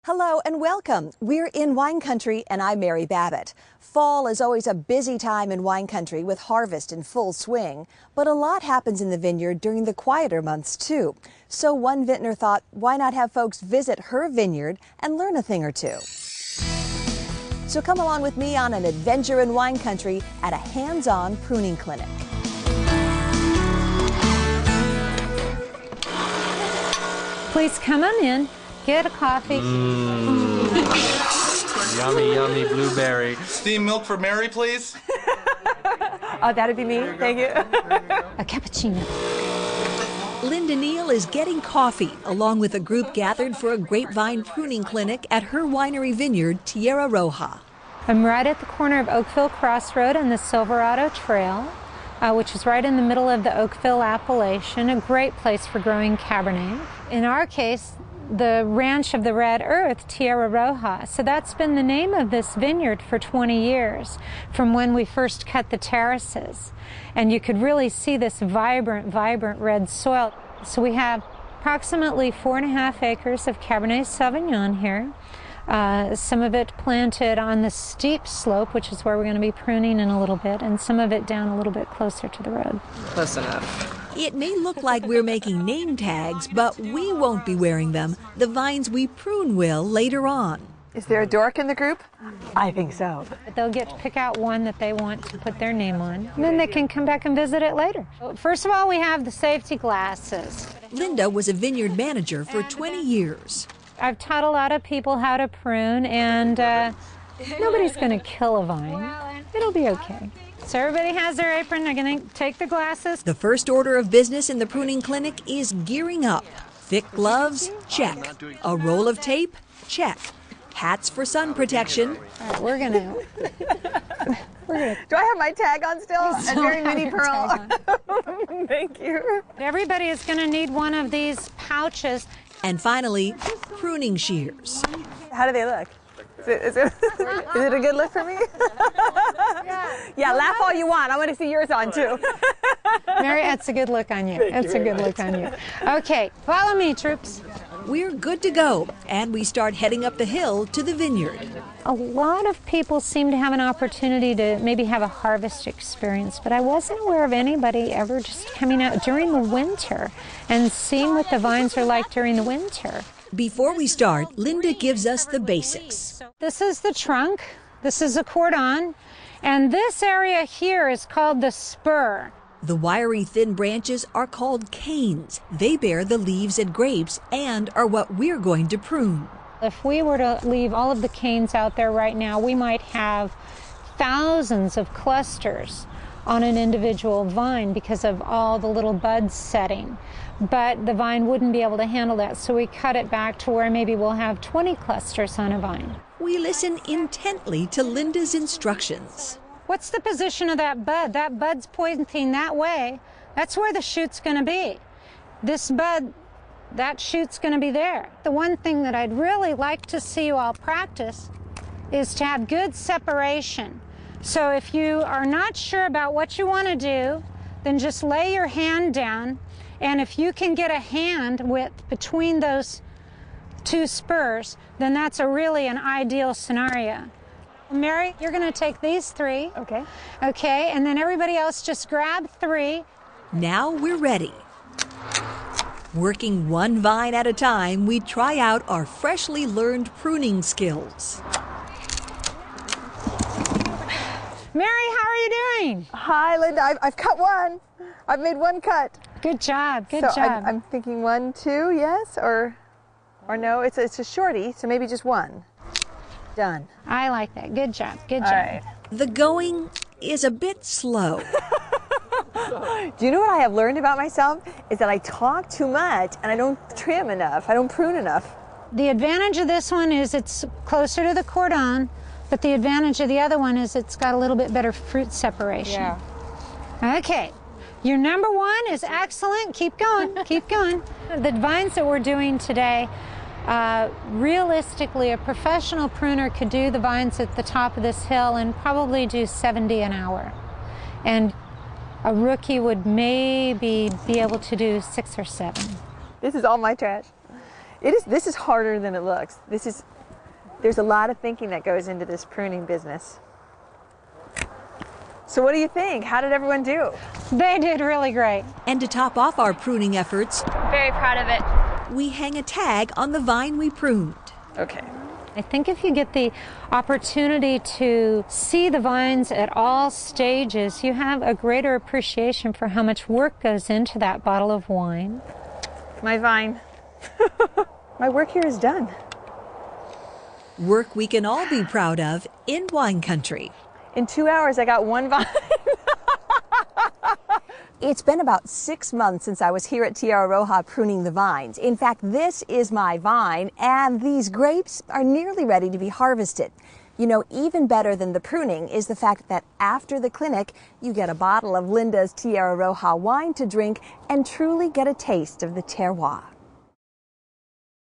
Hello and welcome. We're in wine country and I'm Mary Babbitt. Fall is always a busy time in wine country with harvest in full swing, but a lot happens in the vineyard during the quieter months too. So one vintner thought, why not have folks visit her vineyard and learn a thing or two? So come along with me on an adventure in wine country at a hands-on pruning clinic. Please come on in. Get a coffee. Yummy, yummy blueberry. Steamed milk for Mary, please. Oh, that'd be me. Thank you. A cappuccino. Linda Neal is getting coffee along with a group gathered for a grapevine pruning clinic at her winery vineyard, Tierra Roja. I'm right at the corner of Oakville Crossroad and the Silverado Trail, which is right in the middle of the Oakville appellation, a great place for growing Cabernet. In our case, the ranch of the Red Earth, Tierra Roja. So that's been the name of this vineyard for 20 years, from when we first cut the terraces. And you could really see this vibrant red soil. So we have approximately 4.5 acres of Cabernet Sauvignon here. Some of it planted on the steep slope, which is where we're going to be pruning in a little bit, and some of it down a little bit closer to the road. Close enough. It may look like we're making name tags, but we won't be wearing them. The vines we prune will later on. Is there a dork in the group? I think so. They'll get to pick out one that they want to put their name on, and then they can come back and visit it later. First of all, we have the safety glasses. Linda was a vineyard manager for 20 years. I've taught a lot of people how to prune, and nobody's going to kill a vine. It'll be okay. So everybody has their apron. They're going to take the glasses. The first order of business in the pruning clinic is gearing up. Thick gloves? Check. A roll of tape? Check. Hats for sun protection? All right, we're going to... Do I have my tag on still? A very mini pearl. Thank you. Everybody is going to need one of these pouches. And finally, pruning shears. How do they look? Is it a good look for me? Yeah, laugh all you want. I want to see yours on too. Mary, that's a good look on you. That's a good look on you. Okay, follow me, troops. We're good to go, and we start heading up the hill to the vineyard. A lot of people seem to have an opportunity to maybe have a harvest experience, but I wasn't aware of anybody ever just coming out during the winter and seeing what the vines are like during the winter. Before we start, Linda gives us the basics. This is the trunk, this is a cordon, and this area here is called the spur. The wiry thin branches are called canes. They bear the leaves and grapes and are what we're going to prune. If we were to leave all of the canes out there right now, we might have thousands of clusters on an individual vine because of all the little buds setting. But the vine wouldn't be able to handle that, so we cut it back to where maybe we'll have 20 clusters on a vine. We listen intently to Linda's instructions. What's the position of that bud? That bud's pointing that way. That's where the shoot's going to be. This bud, that shoot's going to be there. The one thing that I'd really like to see you all practice is to have good separation. So if you are not sure about what you want to do, then just lay your hand down, and if you can get a hand width between those two spurs, then that's really an ideal scenario. Mary, you're going to take these three. Okay. Okay, and then everybody else just grab 3. Now we're ready. Working one vine at a time, we try out our freshly learned pruning skills. Mary, how are you doing? Hi, Linda. I've cut one. I've made one cut. Good job, good So job. I'm thinking 1, 2, yes, or no. It's a shorty, so maybe just one. Done. I like that. Good job, good All job. right. The going is a bit slow. Do you know what I have learned about myself? Is that I talk too much and I don't trim enough. I don't prune enough. The advantage of this one is it's closer to the cordon, but the advantage of the other one is it's got a little bit better fruit separation. Yeah. Okay. Your number 1 is excellent. Keep going, keep going. The vines that we're doing today, realistically, a professional pruner could do the vines at the top of this hill and probably do 70 an hour. And a rookie would maybe be able to do 6 or 7. This is all my trash. This is harder than it looks. There's a lot of thinking that goes into this pruning business. So what do you think? How did everyone do? They did really great. And to top off our pruning efforts, Very proud of it. we hang a tag on the vine we pruned. Okay. I think if you get the opportunity to see the vines at all stages, you have a greater appreciation for how much work goes into that bottle of wine. My vine. My work here is done. Work we can all be proud of in wine country. In 2 hours, I got one vine. It's been about 6 months since I was here at Tierra Roja pruning the vines. In fact, this is my vine, and these grapes are nearly ready to be harvested. You know, even better than the pruning is the fact that after the clinic, you get a bottle of Linda's Tierra Roja wine to drink and truly get a taste of the terroir.